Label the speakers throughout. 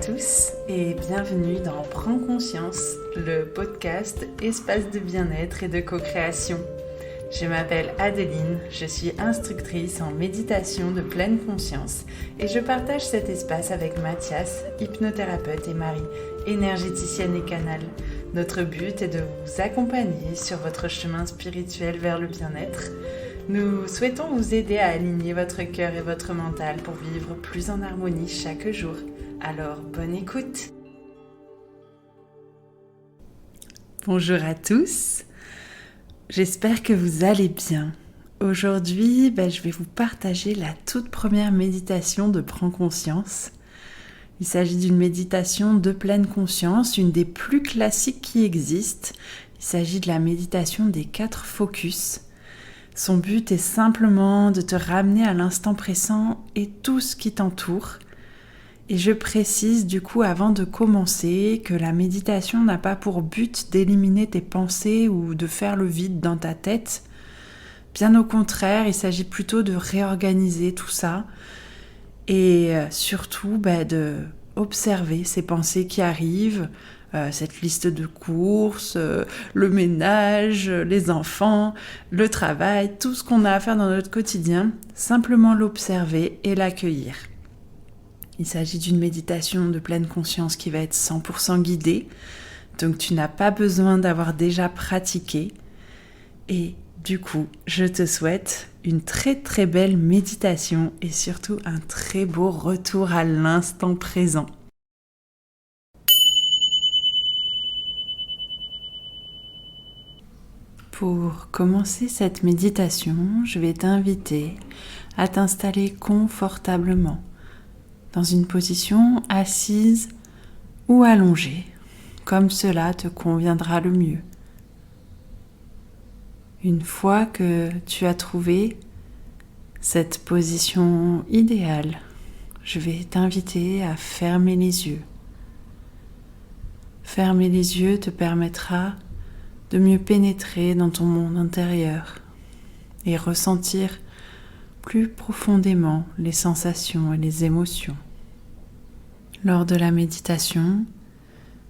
Speaker 1: tous et bienvenue dans Prends conscience, le podcast espace de bien-être et de co-création. Je m'appelle Adeline, je suis instructrice en méditation de pleine conscience et je partage cet espace avec Mathias, hypnothérapeute, et Marie, énergéticienne et canal. Notre but est de vous accompagner sur votre chemin spirituel vers le bien-être. Nous souhaitons vous aider à aligner votre cœur et votre mental pour vivre plus en harmonie chaque jour. Alors, bonne écoute! Bonjour à tous, j'espère que vous allez bien. Aujourd'hui, je vais vous partager la toute première méditation de Prends conscience. Il s'agit d'une méditation de pleine conscience, une des plus classiques qui existent. Il s'agit de la méditation des 4 focus. Son but est simplement de te ramener à l'instant présent et tout ce qui t'entoure. Et je précise du coup avant de commencer que la méditation n'a pas pour but d'éliminer tes pensées ou de faire le vide dans ta tête. Bien au contraire, il s'agit plutôt de réorganiser tout ça et surtout de observer ces pensées qui arrivent, cette liste de courses, le ménage, les enfants, le travail, tout ce qu'on a à faire dans notre quotidien, simplement l'observer et l'accueillir. Il s'agit d'une méditation de pleine conscience qui va être 100% guidée, donc tu n'as pas besoin d'avoir déjà pratiqué. Et du coup, je te souhaite une très très belle méditation et surtout un très beau retour à l'instant présent. Pour commencer cette méditation, je vais t'inviter à t'installer confortablement dans une position assise ou allongée, comme cela te conviendra le mieux. Une fois que tu as trouvé cette position idéale, je vais t'inviter à fermer les yeux. Fermer les yeux te permettra de mieux pénétrer dans ton monde intérieur et ressentir plus profondément les sensations et les émotions. Lors de la méditation,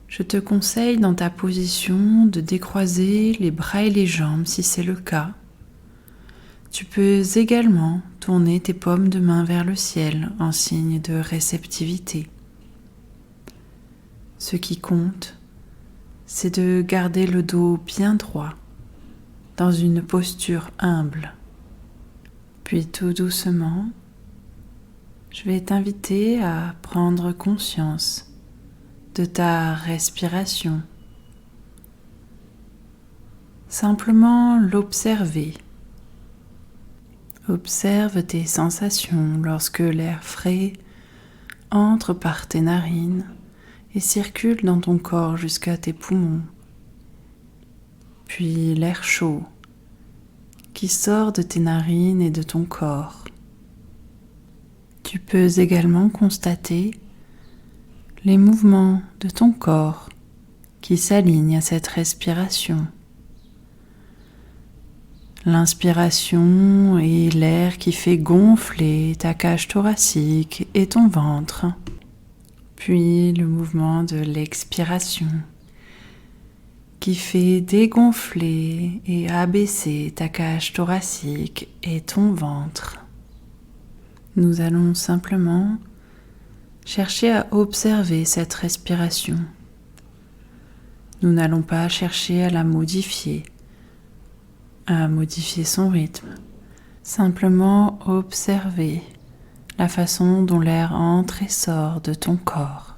Speaker 1: je te conseille dans ta position de décroiser les bras et les jambes si c'est le cas. Tu peux également tourner tes paumes de main vers le ciel en signe de réceptivité. Ce qui compte, c'est de garder le dos bien droit, dans une posture humble. Puis tout doucement, je vais t'inviter à prendre conscience de ta respiration. Simplement l'observer. Observe tes sensations lorsque l'air frais entre par tes narines et circule dans ton corps jusqu'à tes poumons. Puis l'air chaud qui sort de tes narines et de ton corps. Tu peux également constater les mouvements de ton corps qui s'alignent à cette respiration. L'inspiration est l'air qui fait gonfler ta cage thoracique et ton ventre. Puis le mouvement de l'expiration qui fait dégonfler et abaisser ta cage thoracique et ton ventre. Nous allons simplement chercher à observer cette respiration. Nous n'allons pas chercher à la modifier, à modifier son rythme. Simplement observer la façon dont l'air entre et sort de ton corps.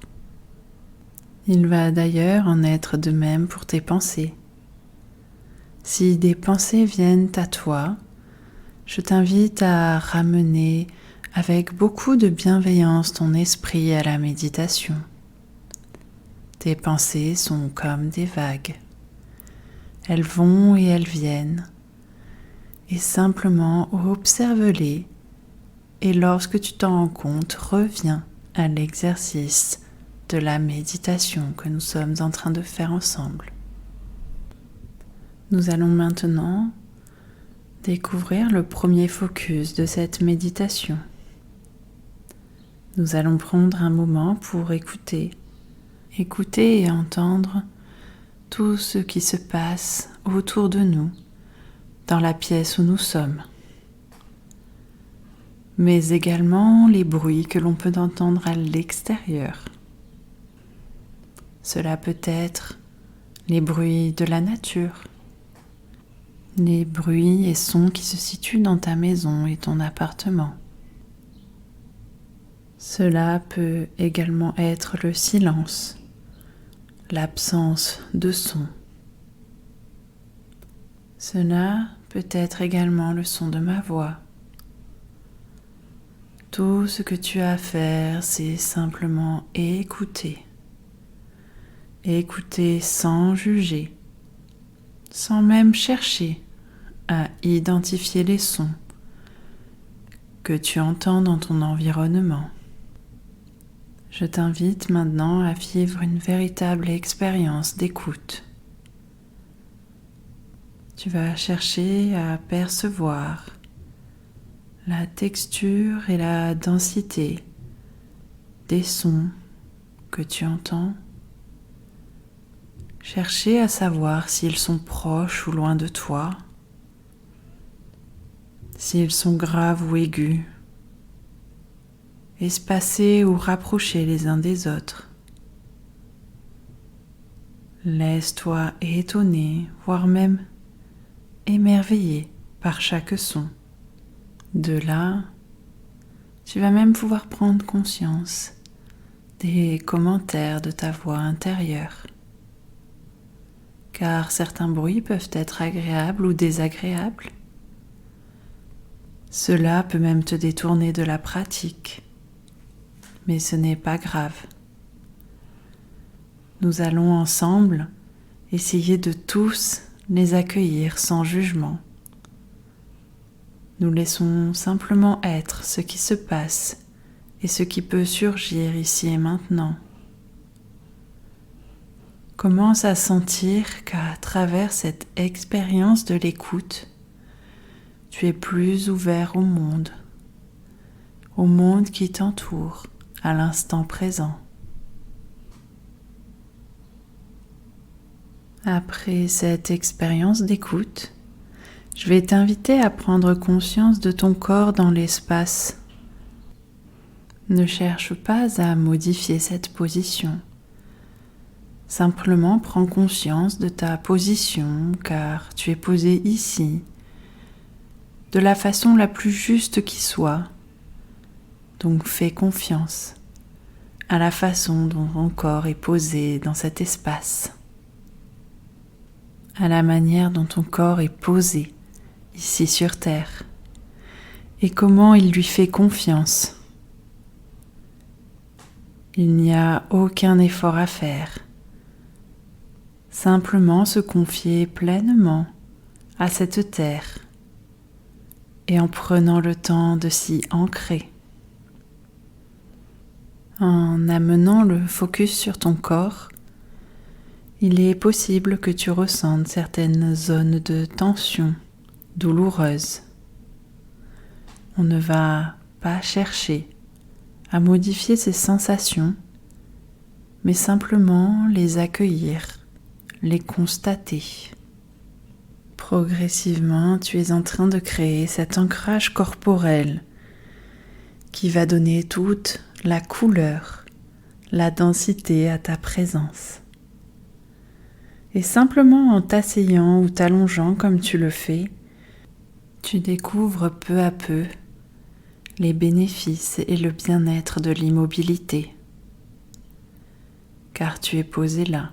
Speaker 1: Il va d'ailleurs en être de même pour tes pensées. Si des pensées viennent à toi, je t'invite à ramener avec beaucoup de bienveillance ton esprit à la méditation. Tes pensées sont comme des vagues. Elles vont et elles viennent. Et simplement observe-les. Et lorsque tu t'en rends compte, reviens à l'exercice de la méditation que nous sommes en train de faire ensemble. Nous allons maintenant découvrir le premier focus de cette méditation. Nous allons prendre un moment pour écouter et entendre tout ce qui se passe autour de nous, dans la pièce où nous sommes, mais également les bruits que l'on peut entendre à l'extérieur. Cela peut être les bruits de la nature, les bruits et sons qui se situent dans ta maison et ton appartement. Cela peut également être le silence, l'absence de son. Cela peut être également le son de ma voix. Tout ce que tu as à faire, c'est simplement écouter. Écouter sans juger, sans même chercher à identifier les sons que tu entends dans ton environnement. Je t'invite maintenant à vivre une véritable expérience d'écoute. Tu vas chercher à percevoir la texture et la densité des sons que tu entends. Chercher à savoir s'ils sont proches ou loin de toi, s'ils sont graves ou aigus, espacés ou rapprochés les uns des autres. Laisse-toi étonner, voire même émerveillé par chaque son. De là, tu vas même pouvoir prendre conscience des commentaires de ta voix intérieure. Car certains bruits peuvent être agréables ou désagréables. Cela peut même te détourner de la pratique, mais ce n'est pas grave. Nous allons ensemble essayer de tous les accueillir sans jugement. Nous laissons simplement être ce qui se passe et ce qui peut surgir ici et maintenant. Commence à sentir qu'à travers cette expérience de l'écoute, tu es plus ouvert au monde qui t'entoure à l'instant présent. Après cette expérience d'écoute, je vais t'inviter à prendre conscience de ton corps dans l'espace. Ne cherche pas à modifier cette position. Simplement prends conscience de ta position car tu es posé ici, de la façon la plus juste qui soit. Donc fais confiance à la façon dont ton corps est posé dans cet espace, à la manière dont ton corps est posé ici sur Terre et comment il lui fait confiance. Il n'y a aucun effort à faire. Simplement se confier pleinement à cette terre et en prenant le temps de s'y ancrer. En amenant le focus sur ton corps, il est possible que tu ressentes certaines zones de tension douloureuses. On ne va pas chercher à modifier ces sensations, mais simplement les accueillir, les constater. Progressivement, tu es en train de créer cet ancrage corporel qui va donner toute la couleur, la densité à ta présence. Et simplement en t'asseyant ou t'allongeant comme tu le fais, tu découvres peu à peu les bénéfices et le bien-être de l'immobilité. Car tu es posé là.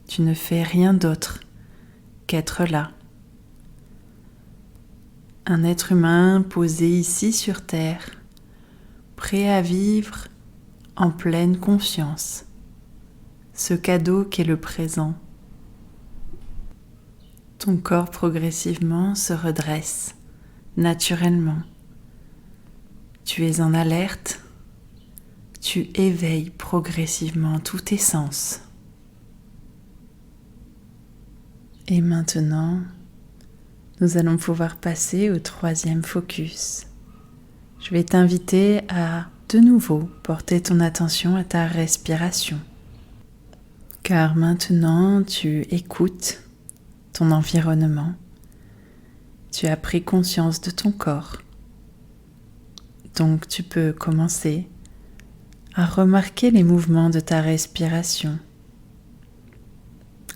Speaker 1: Tu ne fais rien d'autre qu'être là. Un être humain posé ici sur Terre, prêt à vivre en pleine conscience ce cadeau qu'est le présent. Ton corps progressivement se redresse naturellement. Tu es en alerte, tu éveilles progressivement tous tes sens. Et maintenant, nous allons pouvoir passer au troisième focus. Je vais t'inviter à de nouveau porter ton attention à ta respiration. Car maintenant, tu écoutes ton environnement. Tu as pris conscience de ton corps. Donc tu peux commencer à remarquer les mouvements de ta respiration.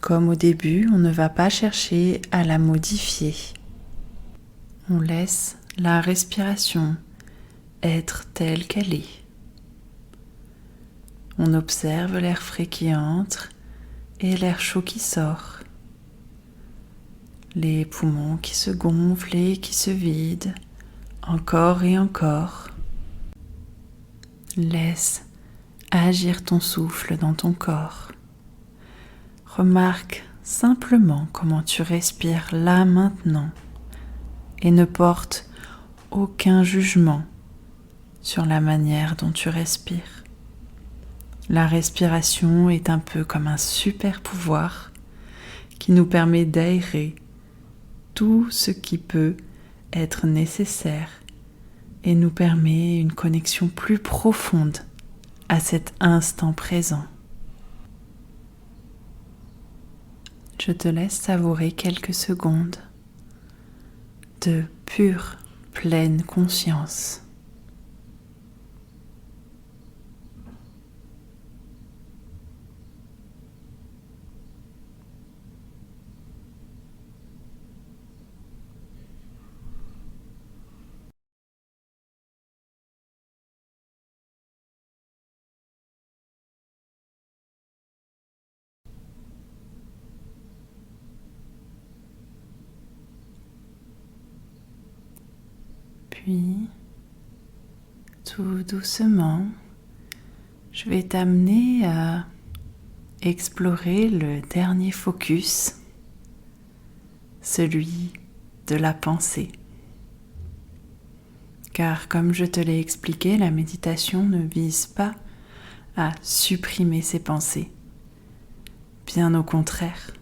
Speaker 1: Comme au début, on ne va pas chercher à la modifier. On laisse la respiration être telle qu'elle est. On observe l'air frais qui entre et l'air chaud qui sort. Les poumons qui se gonflent et qui se vident, encore et encore. Laisse agir ton souffle dans ton corps. Remarque simplement comment tu respires là maintenant et ne porte aucun jugement sur la manière dont tu respires. La respiration est un peu comme un super pouvoir qui nous permet d'aérer tout ce qui peut être nécessaire et nous permet une connexion plus profonde à cet instant présent. Je te laisse savourer quelques secondes de pure, pleine conscience. Puis, tout doucement, je vais t'amener à explorer le dernier focus, celui de la pensée. Car comme je te l'ai expliqué, la méditation ne vise pas à supprimer ses pensées. Bien au contraire,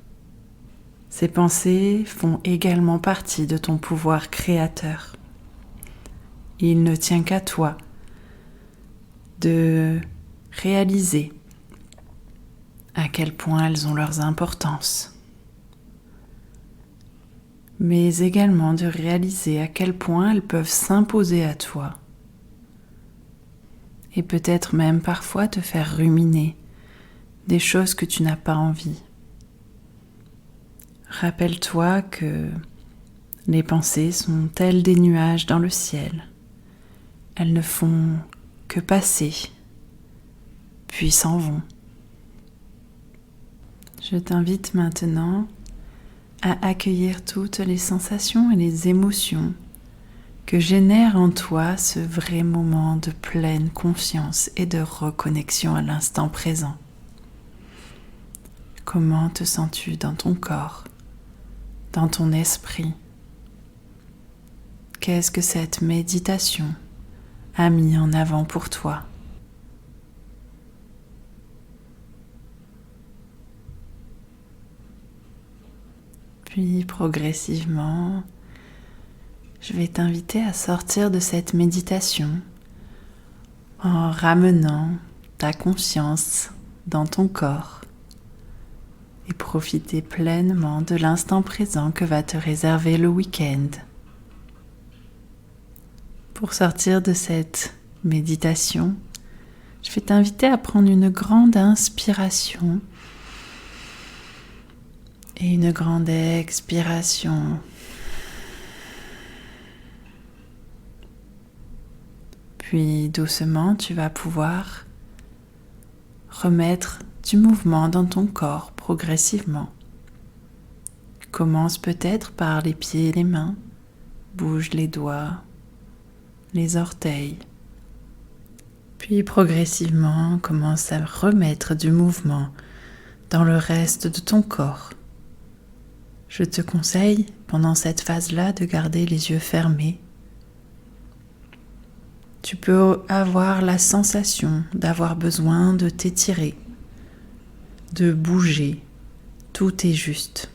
Speaker 1: ces pensées font également partie de ton pouvoir créateur. Il ne tient qu'à toi de réaliser à quel point elles ont leur importance, mais également de réaliser à quel point elles peuvent s'imposer à toi et peut-être même parfois te faire ruminer des choses que tu n'as pas envie. Rappelle-toi que les pensées sont telles des nuages dans le ciel. Elles ne font que passer, puis s'en vont. Je t'invite maintenant à accueillir toutes les sensations et les émotions que génère en toi ce vrai moment de pleine conscience et de reconnexion à l'instant présent. Comment te sens-tu dans ton corps, dans ton esprit? Qu'est-ce que cette méditation a mis en avant pour toi? Puis progressivement, je vais t'inviter à sortir de cette méditation en ramenant ta conscience dans ton corps et profiter pleinement de l'instant présent que va te réserver le week-end. Pour sortir de cette méditation, je vais t'inviter à prendre une grande inspiration et une grande expiration. Puis doucement, tu vas pouvoir remettre du mouvement dans ton corps progressivement. Commence peut-être par les pieds et les mains. Bouge les doigts, les orteils. Puis progressivement, commence à remettre du mouvement dans le reste de ton corps. Je te conseille, pendant cette phase-là, de garder les yeux fermés. Tu peux avoir la sensation d'avoir besoin de t'étirer, de bouger. Tout est juste.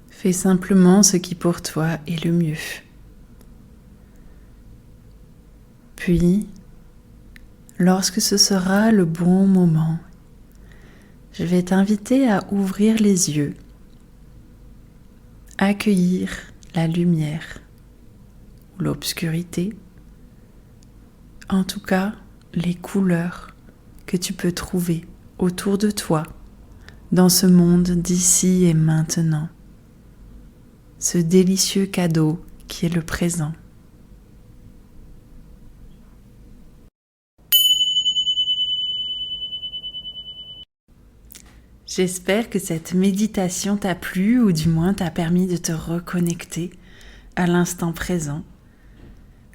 Speaker 1: Fais simplement ce qui pour toi est le mieux. Puis, Lorsque ce sera le bon moment, je vais t'inviter à ouvrir les yeux, accueillir la lumière ou l'obscurité, en tout cas les couleurs que tu peux trouver autour de toi dans ce monde d'ici et maintenant, ce délicieux cadeau qui est le présent. J'espère que cette méditation t'a plu ou du moins t'a permis de te reconnecter à l'instant présent.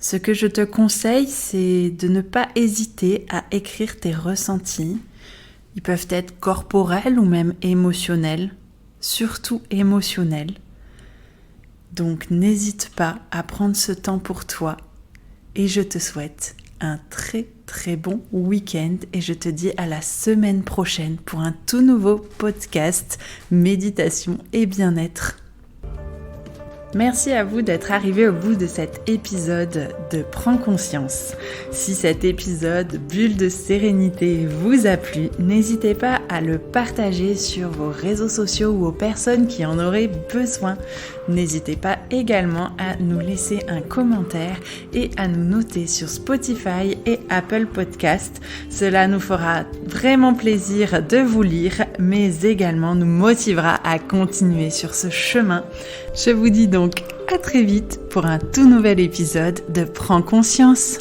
Speaker 1: Ce que je te conseille, c'est de ne pas hésiter à écrire tes ressentis. Ils peuvent être corporels ou même émotionnels, surtout émotionnels. Donc n'hésite pas à prendre ce temps pour toi et je te souhaite un très très bon week-end et je te dis à la semaine prochaine pour un tout nouveau podcast méditation et bien-être. Merci à vous d'être arrivé au bout de cet épisode de Prends conscience. Si cet épisode Bulle de sérénité vous a plu, n'hésitez pas à le partager sur vos réseaux sociaux ou aux personnes qui en auraient besoin. N'hésitez pas également à nous laisser un commentaire et à nous noter sur Spotify et Apple Podcast. Cela nous fera vraiment plaisir de vous lire, mais également nous motivera à continuer sur ce chemin. Je vous dis donc à très vite pour un tout nouvel épisode de Prends conscience.